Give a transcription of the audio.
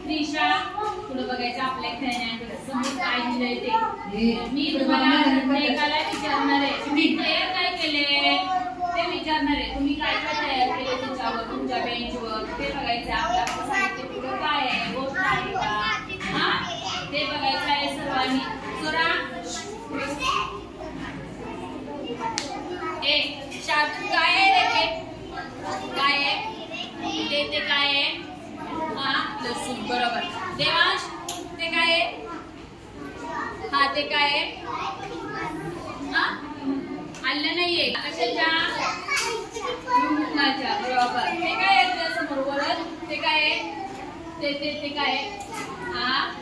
त्रिशा पुढे बघायचं आपल्या खेळण्याकडे समोर काय दिलंय ते मी तुम्हाला प्रत्येकाला विचारणार आहे तुम्ही तयार काय केले ते विचारणार आहे तुम्ही काय काय तयार केले त्याच्यावर तुमच्या बेंचवर ते बघायचं आपल्या साहित्य पुढे काय आहे गोष्ट आहे का हा ते बघायचं आहे सर्वांनी सोरा ए शार्दूल काय आहे रे काय आहे ते काय आहे हा लसूण बरोबर देवांश ते काय आहे हा ते काय आहे हा आलं नाहीये कशाच्या मुंगाच्या बरोबर ते काय आहे तुझ्या समोर बोलत ते काय आहे ते काय आहे हा